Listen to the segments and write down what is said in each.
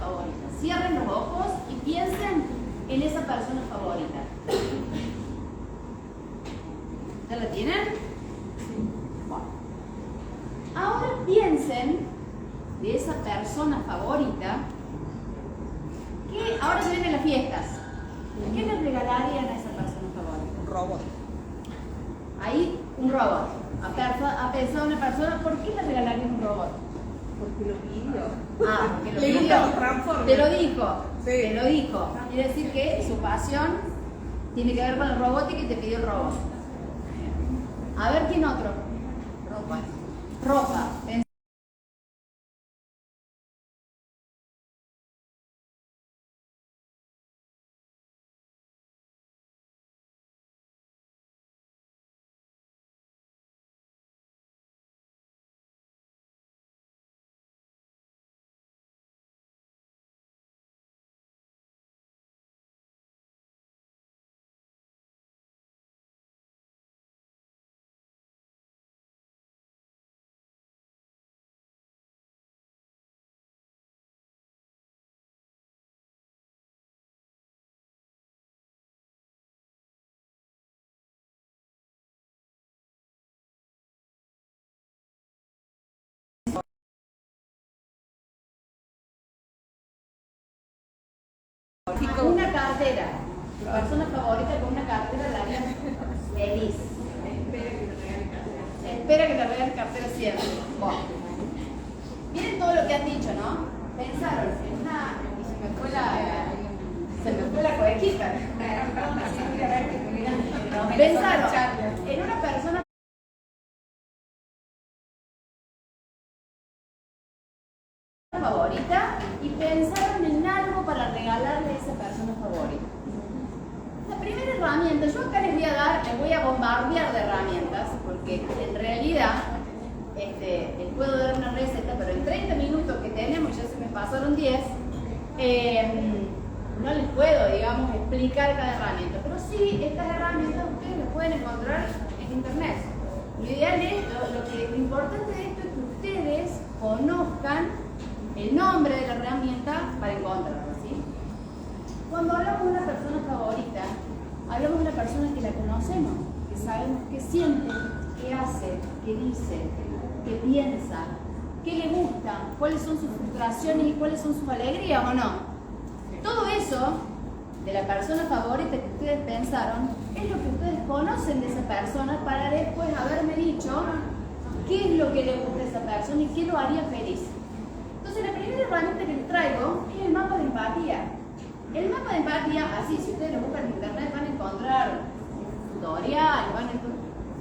favorita. Cierren los ojos y piensen en esa persona favorita. ¿Ya la tienen? Bueno. Ahora piensen de esa persona favorita que ahora se vienen las fiestas. ¿Qué le regalarían a esa persona favorita? Un robot. Ahí, un robot. Ha pensado una persona, ¿por qué le regalarían un robot? Porque lo pidió. Ah, porque lo Le pidió. gusta un Transformer. Te lo dijo. Sí. Te lo dijo. Quiere decir que su pasión tiene que ver con el robot y que te pidió el robot. A ver, ¿quién otro? Ropa. Ropa. Una cartera. Tu persona favorita con una cartera la haría feliz. Espera que te regalen cartera siempre. Bueno. Miren todo lo que han dicho, ¿no? Pensaron en una. Y se me fue la coequipa. Pensaron en una persona favorita y pensaron en algo para regalarle a esa persona favorita. La primera herramienta, yo acá les voy a bombardear de herramientas, porque en realidad les puedo dar una receta, pero en 30 minutos que tenemos, ya se me pasaron 10, no les puedo, digamos, explicar cada herramienta, pero sí, estas herramientas ustedes las pueden encontrar en internet. Lo ideal es, lo importante de esto es que ustedes conozcan el nombre de la herramienta para encontrarla, ¿sí? Cuando hablamos de una persona favorita, hablamos de una persona que la conocemos, que sabemos qué siente, qué hace, qué dice, qué piensa, qué le gusta, cuáles son sus frustraciones y cuáles son sus alegrías o no. Todo eso de la persona favorita que ustedes pensaron es lo que ustedes conocen de esa persona para después haberme dicho qué es lo que le gusta a esa persona y qué lo haría feliz. Entonces la primera herramienta que les traigo es el mapa de empatía. El mapa de empatía, así si ustedes lo buscan en internet van a encontrar un tutorial,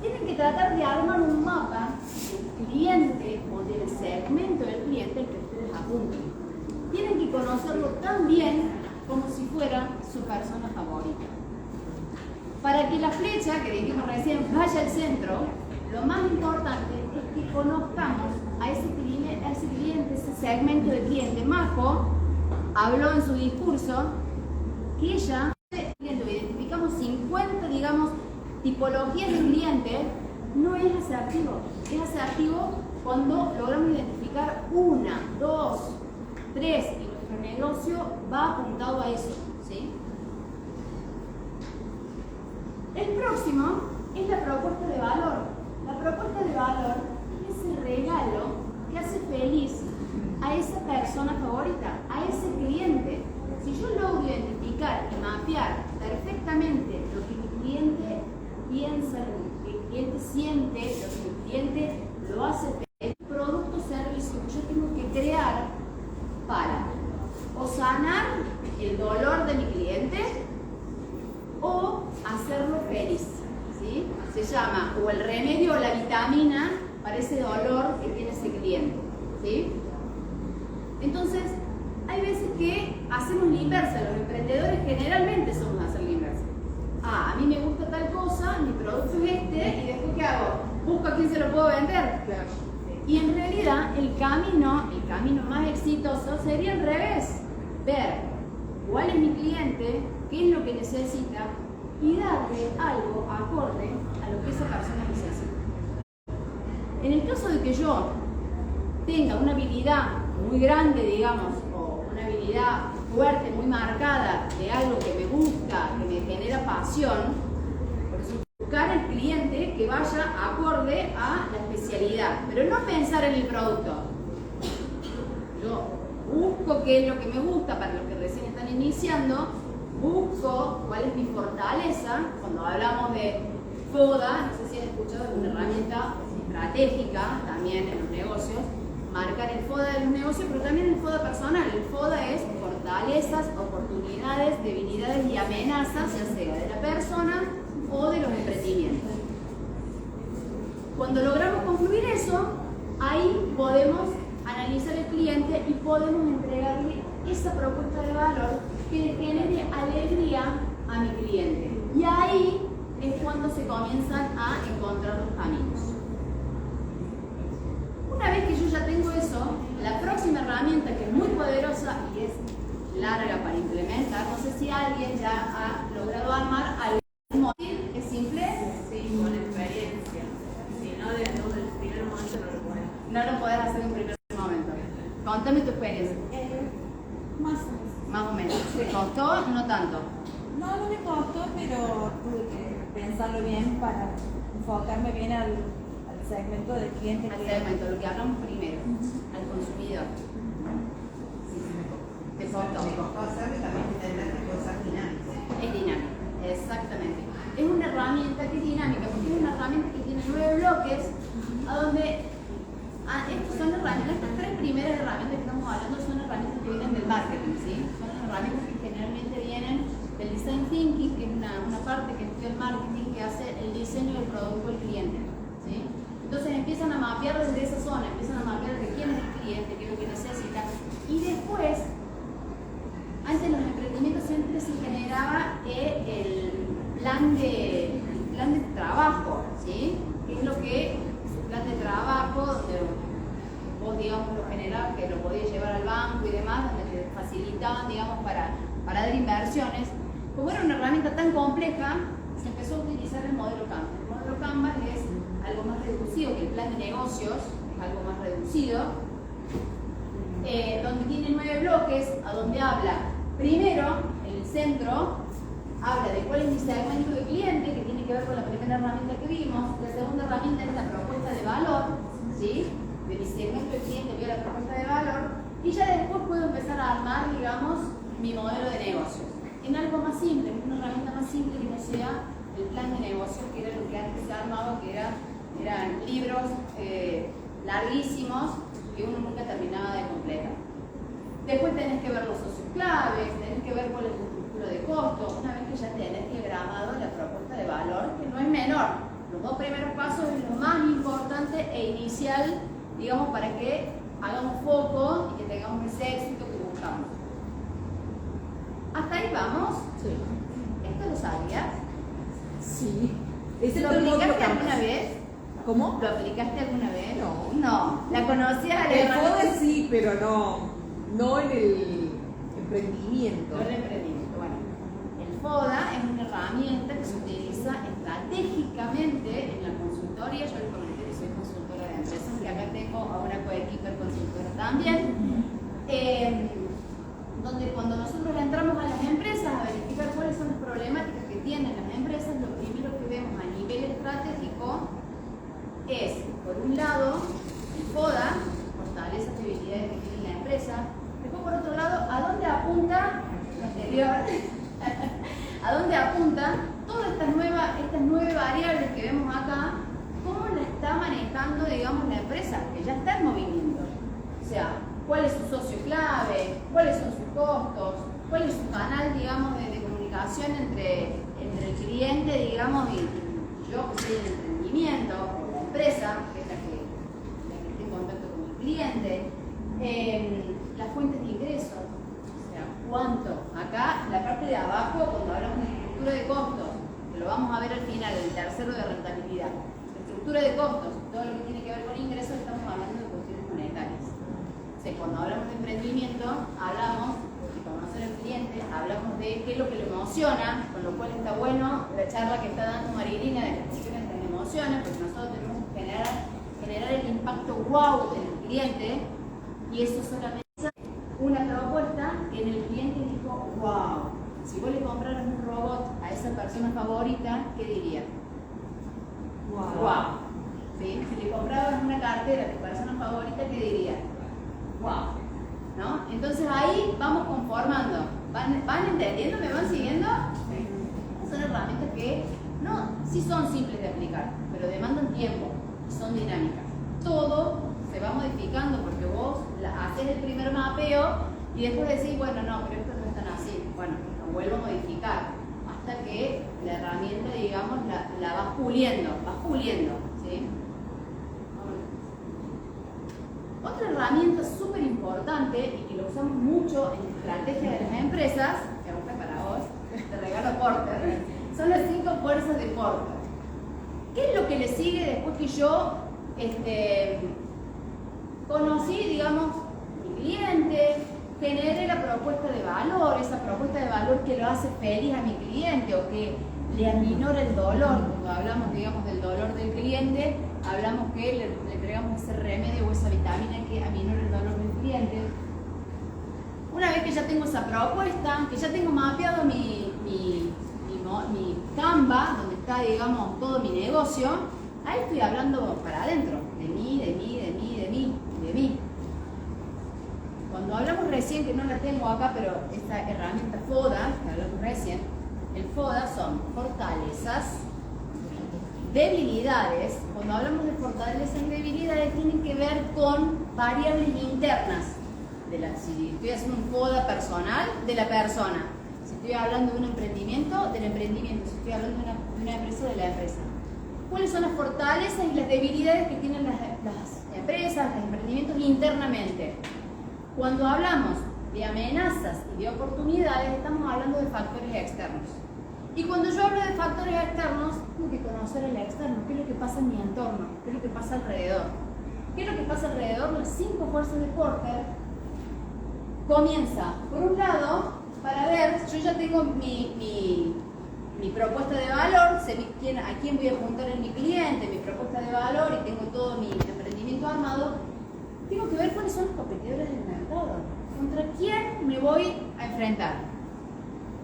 tienen que tratar de armar un mapa del cliente o del segmento del cliente al que ustedes apunten. Tienen que conocerlo tan bien como si fuera su persona favorita. Para que la flecha, que dijimos recién, vaya al centro, lo más importante es que conozcamos a ese cliente, ese segmento de cliente. Majo habló en su discurso que ella, identificamos 50, digamos, tipologías de cliente, no es asertivo. Es asertivo cuando logramos identificar 1, 2, 3 y nuestro negocio va apuntado a eso, ¿sí? El próximo es la propuesta de valor. La propuesta de valor es el regalo que hace feliz a esa persona favorita, a ese cliente. Si yo logro identificar y mapear perfectamente lo que mi cliente piensa, lo que mi cliente siente, lo que mi cliente lo hace feliz, producto o servicio que yo tengo que crear para o sanar el dolor de mi cliente o hacerlo feliz, ¿sí? Se llama o el remedio o la vitamina para ese dolor que tiene ese cliente, ¿sí? Entonces, hay veces que hacemos la inversa. Los emprendedores generalmente somos hacer la inversa. A mí me gusta tal cosa, mi producto es este, y después ¿qué hago? Busco a quién se lo puedo vender. Claro. Y en realidad el camino más exitoso sería al revés. Ver cuál es mi cliente, qué es lo que necesita y darle algo acorde a lo que esa persona necesita. En el caso de que yo tenga una habilidad muy grande, digamos, o una habilidad fuerte, muy marcada, de algo que me gusta, que me genera pasión, por eso buscar el cliente que vaya acorde a la especialidad, pero no pensar en el producto. Yo busco qué es lo que me gusta para los que recién están iniciando, busco cuál es mi fortaleza. Cuando hablamos de FODA, no sé si han escuchado, es una herramienta estratégica también en los negocios, marcar el FODA de los negocios, pero también el FODA personal. El FODA es fortalezas, oportunidades, debilidades y amenazas, ya sea de la persona o de los emprendimientos. Cuando logramos concluir eso, ahí podemos analizar el cliente y podemos entregarle esa propuesta de valor que le genere alegría a mi cliente. Y ahí es cuando se comienzan a encontrar los caminos. Una vez que yo ya tengo eso, la próxima herramienta, que es muy poderosa y es larga para implementar, no sé si alguien ya ha logrado armar algún móvil, es simple. Sí, con experiencia. Si no, desde el primer momento no lo puedes. No lo podés hacer en un primer momento. Contame tu experiencia. Más o menos. Más o menos. ¿Te costó? No tanto. No, no me costó, pero tuve que pensarlo bien para enfocarme bien al segmento del cliente. Al segmento, lo que hablamos primero, al consumidor. Te costó. Me costó hacerlo y también entender que cosas dinámicas. Es dinámica, exactamente. Es una herramienta que es dinámica, porque es una herramienta que tiene 9 bloques, a donde estas son herramientas, estas 3 primeras herramientas que estamos hablando son herramientas que vienen del marketing, ¿sí? Son herramientas que generalmente vienen del design thinking, que es una parte que estudia el marketing, que hace el diseño del producto del cliente, ¿sí? Entonces empiezan a mapear desde esa zona, empiezan a mapear de quién es el cliente, qué es lo que necesita, y después, antes en los emprendimientos siempre se generaba el plan de trabajo, ¿sí? Que es lo que su plan de trabajo, donde vos, digamos, lo general, que lo podías llevar al banco y demás, donde te facilitaban, digamos, para dar inversiones. Como era una herramienta tan compleja, se empezó a utilizar el modelo Canvas. El modelo Canvas es algo más reducido que el plan de negocios, es algo más reducido, donde tiene 9 bloques, a donde habla, primero, en el centro, habla de cuál es mi segmento de cliente, que tiene que ver con la primera herramienta que vimos. La segunda herramienta es la propuesta de valor, ¿sí? De mi segmento de cliente veo la propuesta de valor, y ya después puedo empezar a armar, digamos, mi modelo de negocios. En algo más simple, en una herramienta más simple que no sea el plan de negocios, que era lo que antes se armaba, que eran libros larguísimos que uno nunca terminaba de completar. Después tenés que ver los socios claves, tenés que ver cuál es tu estructura de costo, una vez que ya tenés diagramado la propuesta de valor, que no es menor. Los 2 primeros pasos es lo más importante e inicial, digamos, para que hagamos foco y que tengamos ese éxito que buscamos. ¿Hasta ahí vamos? Sí. ¿Esto lo sabías? Sí. ¿Lo aplicaste alguna vez? ¿Cómo? ¿Lo aplicaste alguna vez? No. No. ¿La conocías? El FODA sí, pero no en el emprendimiento. No el emprendimiento. Bueno, el FODA es una herramienta que se utiliza estratégicamente en la consultoría. Yo les comenté que soy consultora de empresas, que acá tengo a una coequiper consultora también. Donde cuando nosotros entramos a las empresas a verificar cuáles son las problemáticas que tienen las empresas, lo primero que vemos a nivel estratégico es, por un lado, el FODA, fortalezas y debilidades que tiene la empresa. Después, por otro lado, ¿a dónde apunta lo anterior? ¿A dónde apunta todas estas 9 variables que vemos acá? ¿Cómo la está manejando, digamos, la empresa? Que ya está en movimiento. O sea, ¿cuál es su socio clave? ¿Cuáles son sus costos? ¿Cuál es su canal, digamos, de comunicación entre el cliente, digamos, y yo que soy el emprendimiento, o la empresa, que es la que está en contacto con el cliente? Las fuentes de ingresos, o sea, ¿cuánto? Acá, la parte de abajo, cuando hablamos de estructura de costos, que lo vamos a ver al final, el tercero de rentabilidad. Estructura de costos, todo lo que tiene que ver con ingresos, estamos hablando de cuestiones monetarias. O sea, cuando hablamos de emprendimiento, hablamos de conocer al cliente, hablamos de qué es lo que le emociona, con lo cual está bueno la charla que está dando Marilina de las cuestiones que le emocionan, porque nosotros tenemos que generar el impacto wow en el cliente, y eso solamente es una propuesta en el cliente dijo, wow, si vos le compraras un robot a esa persona favorita, ¿qué diría? Wow. ¿Sí? Si le comprabas una cartera a tu persona favorita, ¿qué diría? Wow. ¿No? Entonces ahí vamos conformando. ¿Van entendiendo? ¿Me van siguiendo? Sí. Son herramientas que sí son simples de aplicar, pero demandan tiempo y son dinámicas. Todo se va modificando porque vos haces el primer mapeo y después decís, bueno, no, pero esto no es tan así. Bueno, lo vuelvo a modificar hasta que la herramienta, digamos, la vas puliendo, ¿sí? Otra herramienta súper importante y que lo usamos mucho en la estrategia de las empresas, que es para vos, te regalo Porter, son las 5 fuerzas de Porter. ¿Qué es lo que le sigue después que yo conocí, digamos, mi cliente, generé la propuesta de valor, esa propuesta de valor que lo hace feliz a mi cliente o que le aminora el dolor? Cuando hablamos, digamos, del dolor del cliente, hablamos que le entregamos ese remedio o esa vitamina que aminora el dolor del cliente. Una vez que ya tengo esa propuesta, que ya tengo mapeado mi Canva, donde está, digamos, todo mi negocio, ahí estoy hablando para adentro, de mí. Cuando hablamos recién, que no la tengo acá, pero esta herramienta FODA, que hablamos recién, el FODA son fortalezas, debilidades. Cuando hablamos de fortalezas y debilidades, tienen que ver con variables internas. Si estoy haciendo un FODA personal, de la persona. Si estoy hablando de un emprendimiento, del emprendimiento. Si estoy hablando de una empresa, de la empresa. ¿Cuáles son las fortalezas y las debilidades que tienen las empresas, los emprendimientos internamente? Cuando hablamos de amenazas y de oportunidades, estamos hablando de factores externos. Y cuando yo hablo de factores externos, tengo que conocer el externo, qué es lo que pasa en mi entorno, qué es lo que pasa alrededor. ¿Qué es lo que pasa alrededor? Las 5 fuerzas de Porter comienza, por un lado, para ver, yo ya tengo mi propuesta de valor, sé a quién voy a apuntar en mi cliente, mi propuesta de valor y tengo todo mi emprendimiento armado. Tengo que ver cuáles son los competidores del mercado, contra quién me voy a enfrentar.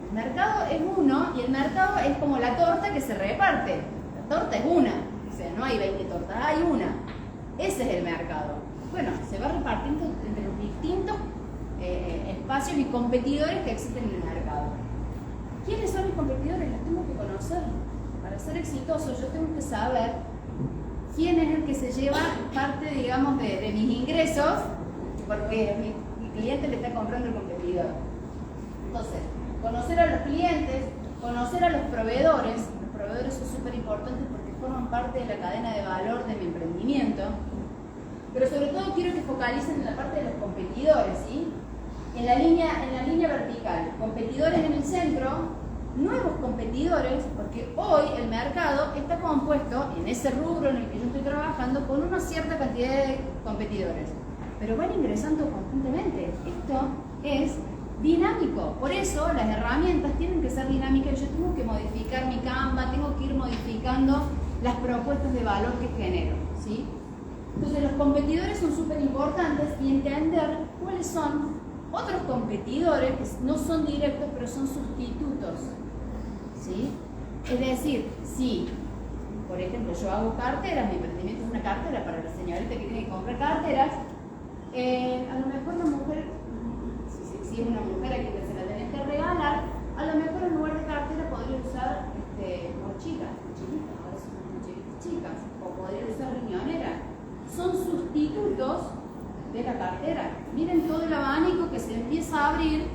El mercado es uno y el mercado es como la torta que se reparte. La torta es una, o sea, no hay 20 tortas, hay una. Ese es el mercado. Bueno, se va repartiendo entre los distintos espacios y competidores que existen en el mercado. ¿Quiénes son mis competidores? Los tengo que conocer. Para ser exitoso yo tengo que saber quién es el que se lleva parte, digamos, de mis ingresos, porque mi cliente le está comprando el competidor. Entonces, conocer a los clientes, conocer a los proveedores. Los proveedores son súper importantes porque forman parte de la cadena de valor de mi emprendimiento. Pero sobre todo quiero que focalicen en la parte de los competidores, ¿sí? En la línea vertical, competidores en el centro, nuevos competidores, porque hoy el mercado está compuesto, en ese rubro en el que yo estoy trabajando, con una cierta cantidad de competidores, pero van ingresando constantemente. Esto es dinámico, por eso las herramientas tienen que ser dinámicas. Yo tengo que modificar mi Canva, tengo que ir modificando las propuestas de valor que genero, ¿sí? Entonces los competidores son súper importantes y entender cuáles son otros competidores que no son directos pero son sustitutos, ¿sí? Es decir, si por ejemplo yo hago carteras, mi emprendimiento es una cartera para la señorita que tiene que comprar carteras, a lo mejor la mujer, si es una mujer a quien se la tenés que regalar, a lo mejor en lugar de cartera podría usar mochilas, ahora son mochilitas chicas, o podría usar riñonera. Son sustitutos de la cartera. Miren todo el abanico que se empieza a abrir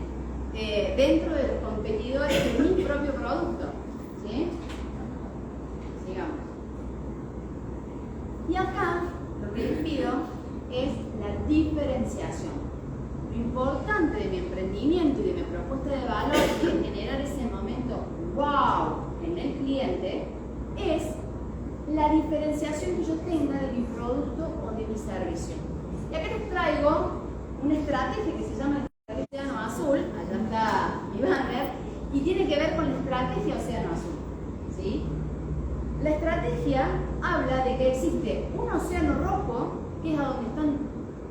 dentro de los competidores de mi propio producto, ¿sí? Sigamos. Y acá lo que les pido es la diferenciación. Lo importante de mi emprendimiento y de mi propuesta de valor y de generar ese momento wow en el cliente es la diferenciación que yo tenga de mi producto o de mi servicio. Y acá les traigo una estrategia que se llama estrategia Océano Azul, allá está mi banner, y tiene que ver con la estrategia Océano Azul, ¿sí? La estrategia habla de que existe un océano rojo, que es a donde están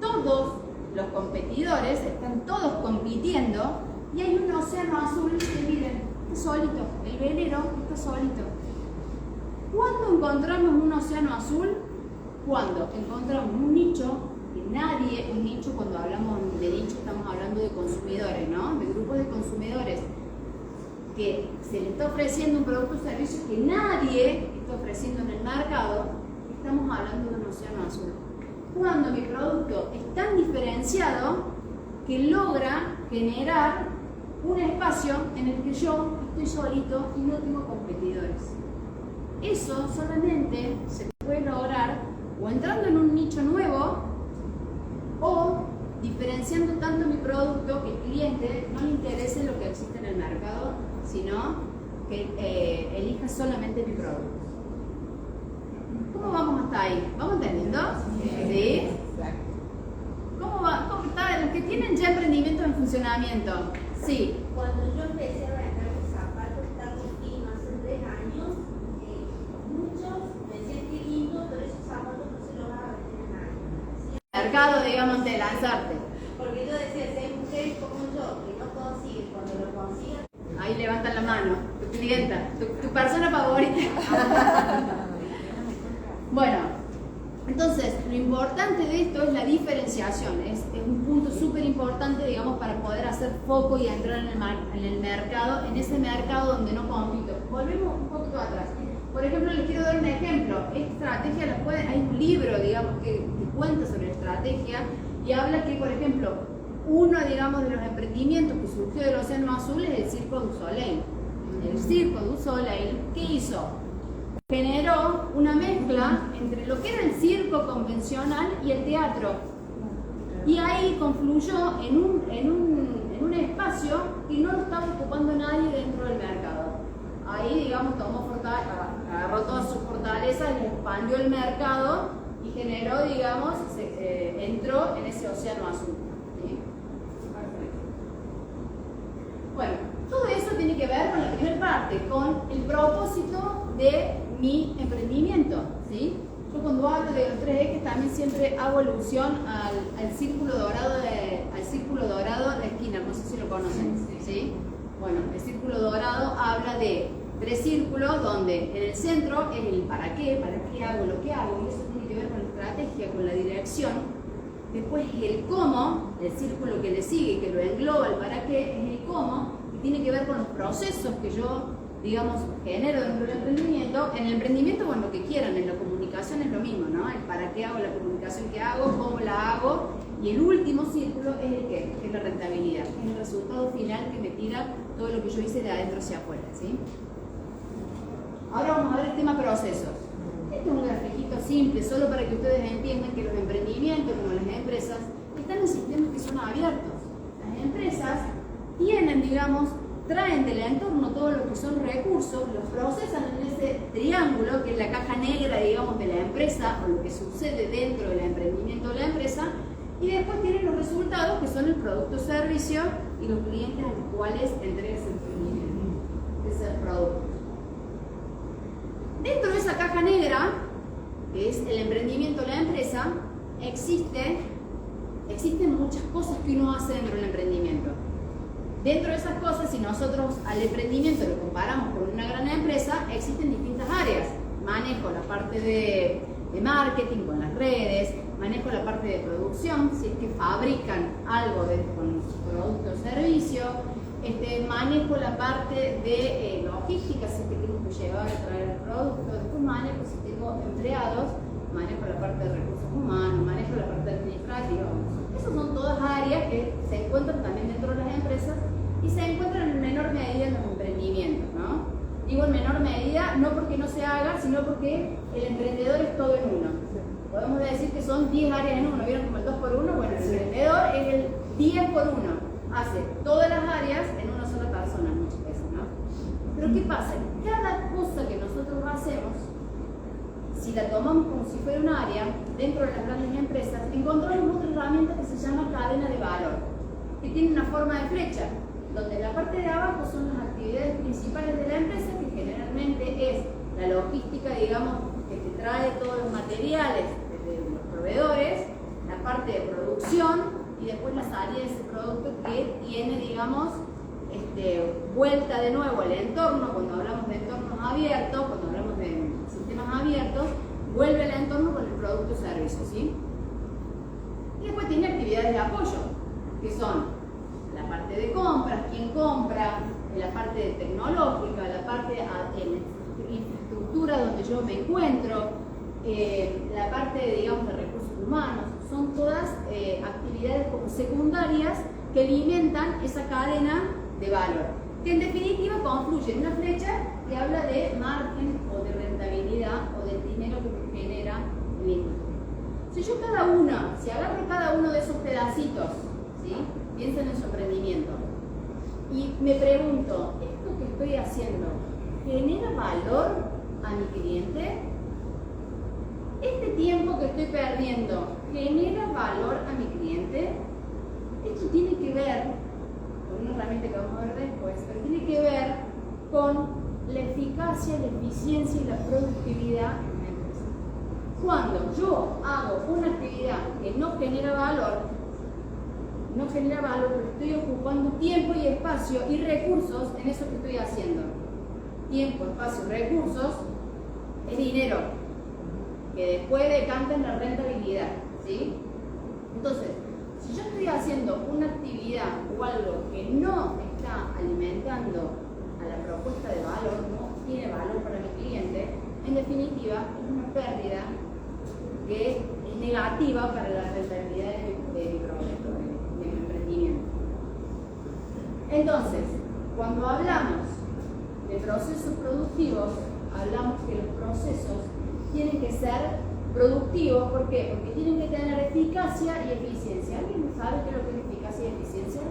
todos los competidores están todos compitiendo y hay un océano azul que miren, está solito, el velero está solito. ¿Cuándo encontramos un océano azul? Cuando encontramos un nicho que nadie, un nicho, cuando hablamos de nicho estamos hablando de consumidores, ¿no? De grupos de consumidores que se le está ofreciendo un producto o servicio que nadie está ofreciendo en el mercado. Estamos hablando de un océano azul. Cuando mi producto es tan diferenciado que logra generar un espacio en el que yo estoy solito y no tengo competidores. Eso solamente se puede lograr o entrando en un nicho nuevo o diferenciando tanto mi producto que el cliente no le interese lo que existe en el mercado, sino que elija solamente mi producto. ¿Cómo vamos hasta ahí? ¿Vamos entendiendo? ¿Sí? ¿Cómo va? ¿Cómo está? Los que tienen ya emprendimientos en funcionamiento. Sí. Cuando yo empecé a vender los zapatos tan finos hace 3 años, muchos me decían que lindo, pero esos zapatos no se los van a vender a nadie. Mercado, digamos, de lanzarte. Porque yo decía, si hay mujeres como yo que no consiguen, cuando lo consigan, Ahí levantan la mano, tu clienta, tu persona favorita. Bueno, entonces lo importante de esto es la diferenciación, es un punto súper importante, digamos, para poder hacer foco y entrar en el mercado, en ese mercado donde no compito. Volvemos un poquito atrás. Por ejemplo, les quiero dar un ejemplo. Esta estrategia hay un libro, digamos, que cuenta sobre estrategia y habla que, por ejemplo, uno, digamos, de los emprendimientos que surgió del Océano Azul es el Circo du Soleil. El Circo du Soleil, ¿qué hizo? Generó una mezcla entre lo que era el circo convencional y el teatro. Y ahí confluyó en un espacio que no lo estaba ocupando nadie dentro del mercado. Ahí, digamos, agarró todas sus fortalezas, expandió el mercado y generó, digamos, entró en ese océano azul. ¿Sí? Bueno, todo eso tiene que ver con la primera parte, con el propósito de mi emprendimiento, ¿sí? Yo cuando hablo de los 3 ejes también siempre hago alusión al círculo dorado de la esquina, no sé si lo conocen, ¿sí? Bueno, el círculo dorado habla de 3 círculos donde en el centro es el para qué hago lo que hago, y eso tiene que ver con la estrategia, con la dirección. Después el cómo, el círculo que le sigue, que lo engloba el para qué, es el cómo, que tiene que ver con los procesos que yo, digamos, genero dentro del emprendimiento. En el emprendimiento, bueno, lo que quieran, en la comunicación es lo mismo, ¿no? El para qué hago la comunicación que hago, cómo la hago, y el último círculo es el qué, que es la rentabilidad, que es el resultado final que me tira todo lo que yo hice de adentro hacia afuera, ¿sí? Ahora vamos a ver el tema procesos. Este es un grafiquito simple, solo para que ustedes entiendan que los emprendimientos, como las empresas, están en sistemas que son abiertos. Las empresas tienen, digamos, traen del entorno todo lo que son recursos, los procesan en ese triángulo, que es la caja negra, digamos, de la empresa, o lo que sucede dentro del emprendimiento de la empresa, y después tienen los resultados, que son el producto o servicio, y los clientes a los cuales entrega ese emprendimiento, ese producto. Dentro de esa caja negra, que es el emprendimiento de la empresa, existen muchas cosas que uno hace dentro del emprendimiento. Dentro de esas cosas, si nosotros al emprendimiento lo comparamos con una gran empresa, existen distintas áreas. Manejo la parte de marketing con las redes, manejo la parte de producción, si es que fabrican algo con su producto o servicio, manejo la parte de logística, si es que tengo que llevar y traer el producto, después manejo si tengo empleados, manejo la parte de recursos humanos, manejo la parte administrativa. Esas son todas áreas que se encuentran también dentro de las empresas y se encuentran en menor medida en los emprendimientos, ¿no? Digo en menor medida, no porque no se haga, sino porque el emprendedor es todo en uno. Podemos decir que son 10 áreas en uno, ¿vieron como el 2 por 1? Bueno, el emprendedor es el 10 por 1, hace todas las áreas en una sola persona muchas veces, ¿no? Pero ¿qué pasa? Cada cosa que nosotros hacemos, si la tomamos como si fuera un área dentro de las grandes empresas, encontramos otra herramienta que se llama cadena de valor, que tiene una forma de flecha, donde la parte de abajo son las actividades principales de la empresa, que generalmente es la logística, digamos, que te trae todos los materiales desde los proveedores, la parte de producción, y después la salida de ese producto que tiene, digamos, vuelta de nuevo al entorno. Cuando hablamos de entornos abiertos, cuando hablamos de sistemas abiertos, vuelve al entorno con el producto o servicio, ¿sí? Y después tiene actividades de apoyo, que son la parte de compras, quién compra, la parte tecnológica, la parte de infraestructura donde yo me encuentro, la parte, digamos, de recursos humanos. Son todas actividades como secundarias que alimentan esa cadena de valor, que en definitiva confluye en una flecha que habla de margen o de rentabilidad o del dinero que genera el industria. Si agarro cada uno de esos pedacitos, ¿sí? Piensen en su emprendimiento y me pregunto, ¿esto que estoy haciendo genera valor a mi cliente? ¿Este tiempo que estoy perdiendo genera valor a mi cliente? Esto tiene que ver con una herramienta que vamos a ver después, pero tiene que ver con la eficacia, la eficiencia y la productividad en una empresa. Cuando yo hago una actividad que no genera valor, pero estoy ocupando tiempo y espacio y recursos en eso que estoy haciendo. Tiempo, espacio, recursos es dinero, que después decanta en la rentabilidad, ¿sí? Entonces, si yo estoy haciendo una actividad o algo que no está alimentando a la propuesta de valor, no tiene valor para mi cliente, en definitiva es una pérdida que es negativa para la rentabilidad de mi proyecto, de mi emprendimiento. Entonces, cuando hablamos de procesos productivos, hablamos que los procesos tienen que ser productivos. ¿Por qué? Porque tienen que tener eficacia y eficiencia. ¿Alguien sabe qué es lo que es eficacia y eficiencia?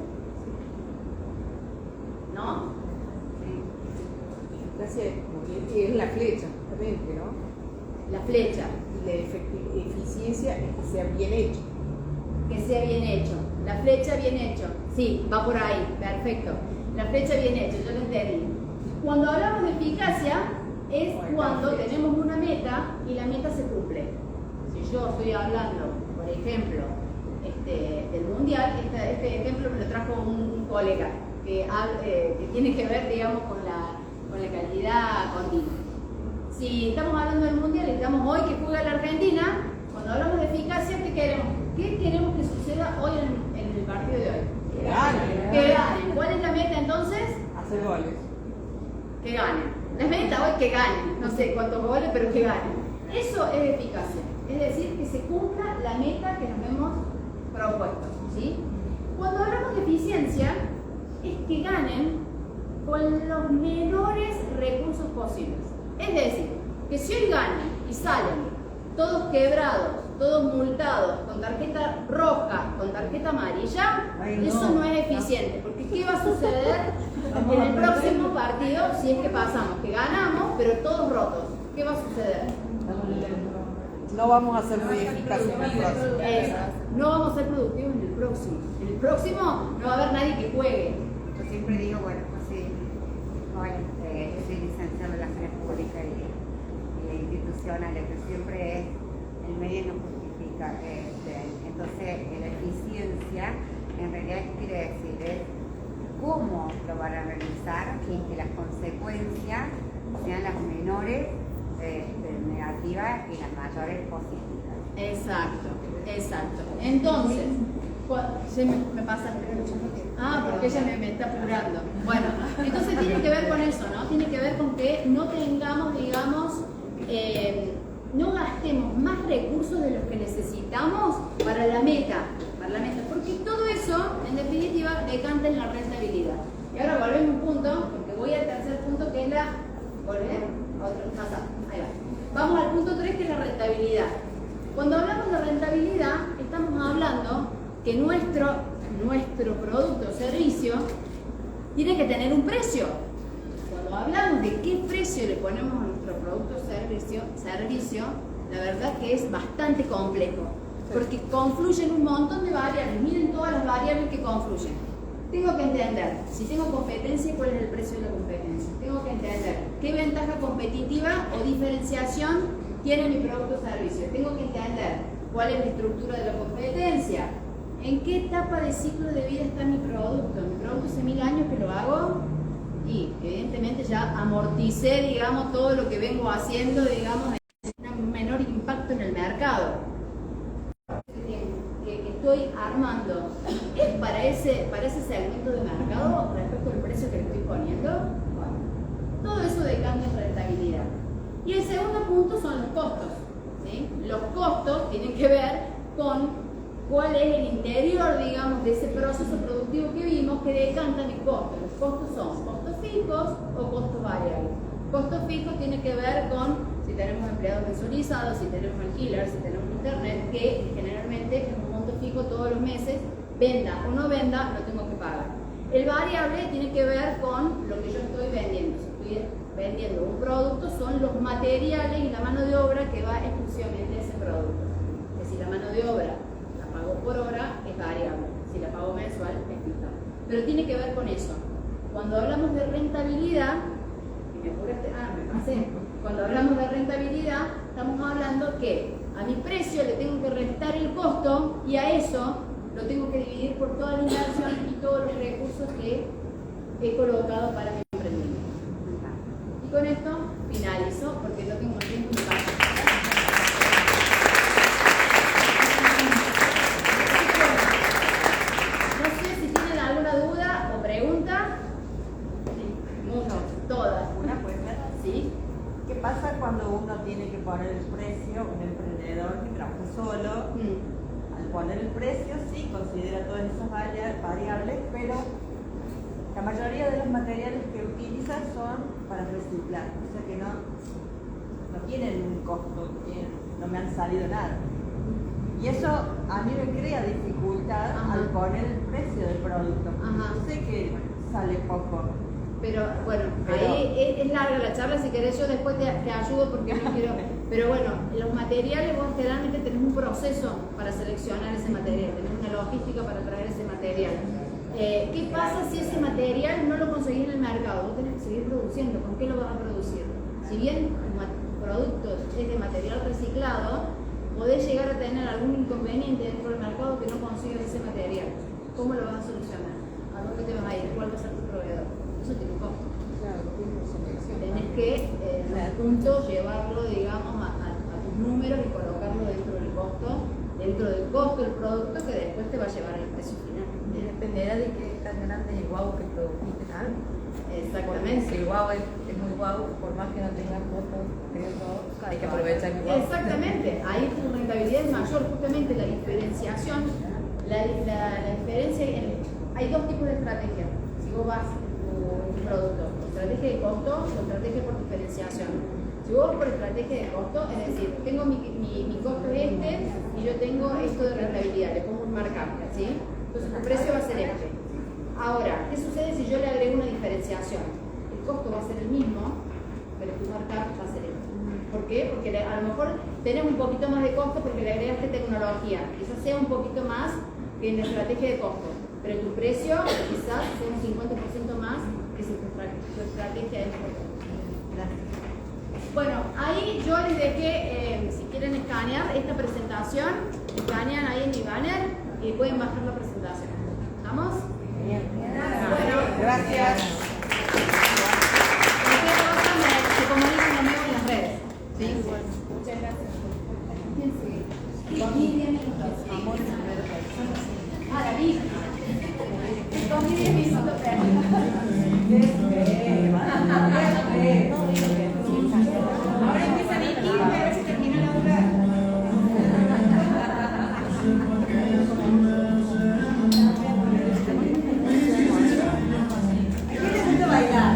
¿No? Eficacia es la flecha, justamente, ¿no? La flecha. Y la eficiencia es que sea bien hecho. Que sea bien hecho. La flecha bien hecho. Sí, va por ahí. Perfecto. La flecha bien hecho, yo lo entendí. Cuando hablamos de eficacia, es cuando tenemos una meta y la meta se cumple. Si yo estoy hablando, por ejemplo, del mundial, este ejemplo me lo trajo un colega que tiene que ver, digamos, con la calidad continua. Si estamos hablando del mundial y estamos hoy que juega la Argentina, cuando hablamos de eficacia, ¿qué queremos? ¿Qué queremos que suceda hoy en el partido de hoy? Que ganen. Que ganen. ¿Cuál es la meta entonces? Hacer goles. Que ganen. La meta hoy que ganen, no sé cuántos goles, pero que ganen. Eso es eficacia, es decir, que se cumpla la meta que nos hemos propuesto, ¿sí? Cuando hablamos de eficiencia, es que ganen con los menores recursos posibles. Es decir, que si hoy ganan y salen todos quebrados, todos multados, con tarjeta roja, con tarjeta amarilla, eso no es eficiente, porque ¿qué va a suceder en el próximo partido si es que pasamos? Que ganamos, pero todos rotos. ¿Qué va a suceder? No vamos a ser muy eficaces en el próximo. No vamos a ser productivos en el próximo. En el próximo no va a haber nadie que juegue. Yo siempre digo, bueno, pues sí, hoy yo soy licenciada en Relaciones Públicas y Institucionales, que siempre es el medio no justifica. Entonces, la eficiencia, en realidad, ¿qué quiere decir? Es cómo lo van a realizar y que las consecuencias sean las menores negativas y las mayores positivas. Exacto. Entonces, me pasa porque ella me está apurando. Bueno, entonces tiene que ver con eso, ¿no? Tiene que ver con que no tengamos, digamos, no gastemos más recursos de los que necesitamos para la meta, porque todo eso, en definitiva, decanta en la rentabilidad. Y ahora volvemos a un punto, porque voy al tercer punto, que es la... Ahí va. Vamos al punto 3, que es la rentabilidad. Cuando hablamos de rentabilidad, estamos hablando que nuestro producto o servicio tiene que tener un precio. Cuando hablamos de qué precio le ponemos a nuestro producto o servicio, la verdad que es bastante complejo, porque confluyen un montón de variables. Miren todas las variables que confluyen. Tengo que entender si tengo competencia, cuál es el precio de la competencia. Tengo que entender qué ventaja competitiva o diferenciación tiene mi producto o servicio. Tengo que entender cuál es la estructura de la competencia. ¿En qué etapa de ciclo de vida está mi producto? Mi producto hace 1000 años que lo hago y evidentemente ya amorticé, digamos, todo lo que vengo haciendo, digamos, un menor impacto en el mercado que estoy armando. ¿Es para ese segmento de mercado respecto al precio que le estoy poniendo? Bueno, todo eso decanta en rentabilidad. Y el segundo punto son los costos, ¿sí? Los costos tienen que ver con cuál es el interior, digamos, de ese proceso productivo que vimos que decantan en costos. Los costos son costos fijos o costos variables. Costos fijos tiene que ver con si tenemos empleados mensualizados, si tenemos alquiler, si tenemos internet, que generalmente es un monto fijo todos los meses, venda o no venda, lo tengo que pagar. El variable tiene que ver con lo que yo estoy vendiendo. Si estoy vendiendo un producto, son los materiales y la mano de obra que va exclusivamente a ese producto. Es decir, la mano de obra pago por hora es variable, si la pago mensual es fija. Pero tiene que ver con eso. Cuando hablamos de rentabilidad, y me apuraste, me pasé. Cuando hablamos de rentabilidad, estamos hablando que a mi precio le tengo que restar el costo y a eso lo tengo que dividir por toda la inversión y todos los recursos que he colocado para mi emprendimiento. Y con esto finalizo porque no tengo tiempo de paso. ¿Qué pasa cuando uno tiene que poner el precio, un emprendedor que trabaja solo? Al poner el precio sí considera todas esas variables, pero la mayoría de los materiales que utiliza son para reciclar, o sea que no tienen un costo, no me han salido nada. Y eso a mí me crea dificultad al poner el precio del producto. Yo sé que sale poco. Pero bueno, ahí es larga la charla, si querés yo después te ayudo porque no quiero. Pero bueno, los materiales vos generalmente tenés un proceso para seleccionar ese material, tenés una logística para traer ese material. ¿Qué pasa si ese material no lo conseguís en el mercado? Vos tenés que seguir produciendo, ¿con qué lo vas a producir? Si bien tu producto es de material reciclado, podés llegar a tener algún inconveniente dentro del mercado que no consigas ese material. ¿Cómo lo vas a solucionar? ¿A dónde te vas a ir? ¿Cuál va a ser tu proveedor? Eso tiene un costo. Claro, Tenés que al punto llevarlo, digamos, a tus números y colocarlo dentro del costo del producto que después te va a llevar al precio final. Dependerá de qué tan grande es el guau que produjiste, ¿sabes? Exactamente. Si el guau es muy guau, por más que no tengas fotos, hay que aprovechar el guau. Exactamente, ahí tu rentabilidad es mayor, justamente la diferenciación, la diferencia, hay dos tipos de estrategias. Si vos vas tu producto, estrategia de costo o estrategia por diferenciación. Si vos por estrategia de costo, es decir, tengo mi costo es este y yo tengo esto de rentabilidad, le pongo un marcante, ¿sí? Entonces tu precio va a ser este. Ahora, ¿qué sucede si yo le agrego una diferenciación? El costo va a ser el mismo, pero tu markup va a ser este. ¿Por qué? Porque a lo mejor tenés un poquito más de costo porque le agregaste tecnología, quizás sea un poquito más que en la estrategia de costo, pero tu precio quizás sea un 50% más que si tu estrategia es costo. Gracias. Bueno, ahí yo les dejé, si quieren escanear esta presentación, escanean ahí en mi banner y pueden bajar la presentación. ¿Estamos? Bien. Bueno, Gracias. cualquier cosa se comunican conmigo en las redes. Sí, Muchas gracias. ¿Quién sigue? Comí 10 minutos. Ah, la vi. Comí 10 minutos. Ahora empieza mi equipo a ver si termina la hora. ¿Qué te gusta bailar?